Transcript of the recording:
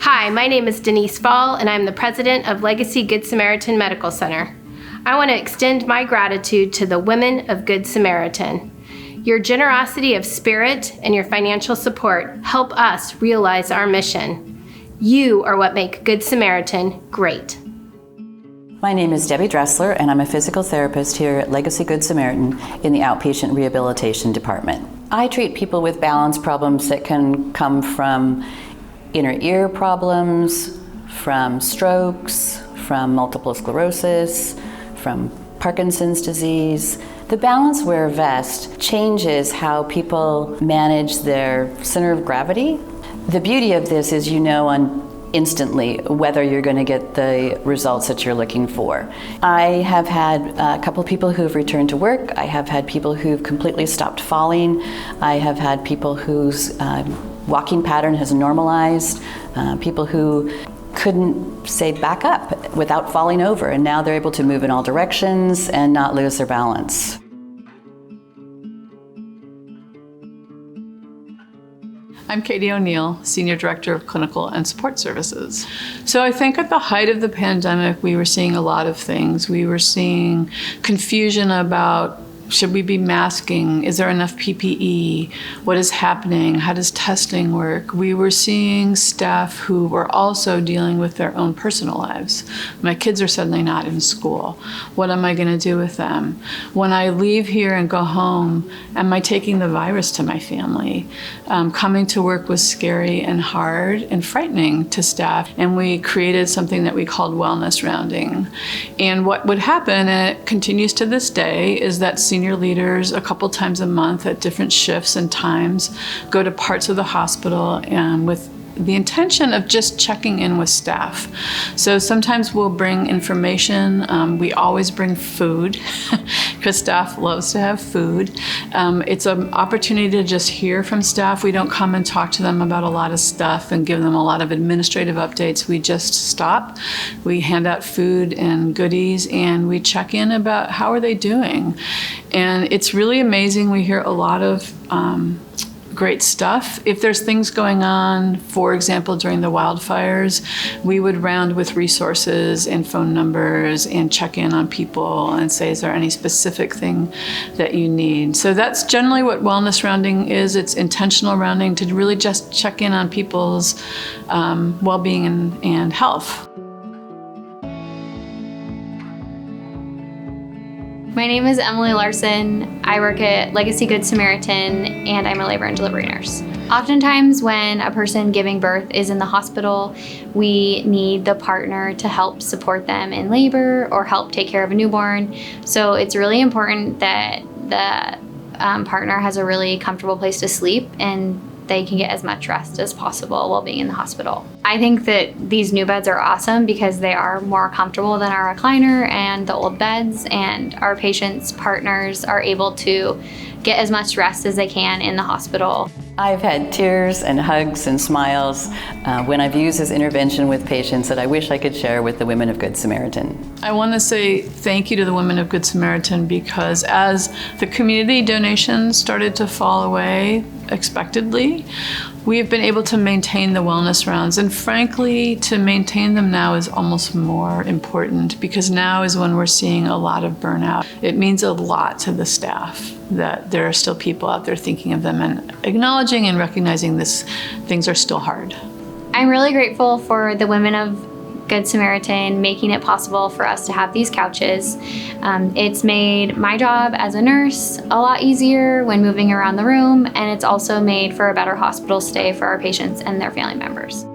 Hi, my name is Denise Fall, and I'm the president of Legacy Good Samaritan Medical Center. I want to extend my gratitude to the Women of Good Samaritan. Your generosity of spirit and your financial support help us realize our mission. You are what make Good Samaritan great. My name is Debbie Dressler, and I'm a physical therapist here at Legacy Good Samaritan in the Outpatient Rehabilitation Department. I treat people with balance problems that can come from inner ear problems, from strokes, from multiple sclerosis, from Parkinson's disease. The balance wear vest changes how people manage their center of gravity. The beauty of this is you know instantly whether you're going to get the results that you're looking for. I have had a couple people who've returned to work. I have had people who've completely stopped falling. I have had people whose walking pattern has normalized, people who couldn't say back up without falling over, and now they're able to move in all directions and not lose their balance. I'm Katie O'Neill, Senior Director of Clinical and Support Services. So I think at the height of the pandemic, we were seeing a lot of things. We were seeing confusion about, should we be masking? Is there enough PPE? What is happening? How does testing work? We were seeing staff who were also dealing with their own personal lives. My kids are suddenly not in school. What am I going to do with them? When I leave here and go home, am I taking the virus to my family? Coming to work was scary and hard and frightening to staff, and we created something that we called wellness rounding. And what would happen, and it continues to this day, is that senior leaders a couple times a month at different shifts and times go to parts of the hospital with the intention of just checking in with staff. So sometimes we'll bring information. We always bring food because staff loves to have food. It's an opportunity to just hear from staff. We don't come and talk to them about a lot of stuff and give them a lot of administrative updates. We just stop. We hand out food and goodies, and we check in about how are they doing. And it's really amazing. We hear a lot of great stuff. If there's things going on, for example, during the wildfires, we would round with resources and phone numbers and check in on people and say, is there any specific thing that you need? So that's generally what wellness rounding is. It's intentional rounding to really just check in on people's well-being and health. My name is Emily Larson. I work at Legacy Good Samaritan, and I'm a labor and delivery nurse. Oftentimes when a person giving birth is in the hospital, we need the partner to help support them in labor or help take care of a newborn. So it's really important that the partner has a really comfortable place to sleep and they can get as much rest as possible while being in the hospital. I think that these new beds are awesome because they are more comfortable than our recliner and the old beds, and our patients' partners are able to get as much rest as they can in the hospital. I've had tears and hugs and smiles when I've used this intervention with patients that I wish I could share with the Women of Good Samaritan. I want to say thank you to the Women of Good Samaritan because as the community donations started to fall away expectedly, we've been able to maintain the wellness rounds, and frankly, to maintain them now is almost more important because now is when we're seeing a lot of burnout. It means a lot to the staff that there are still people out there thinking of them and acknowledging and recognizing things are still hard. I'm really grateful for the Women of Good Samaritan making it possible for us to have these couches. It's made my job as a nurse a lot easier when moving around the room, and it's also made for a better hospital stay for our patients and their family members.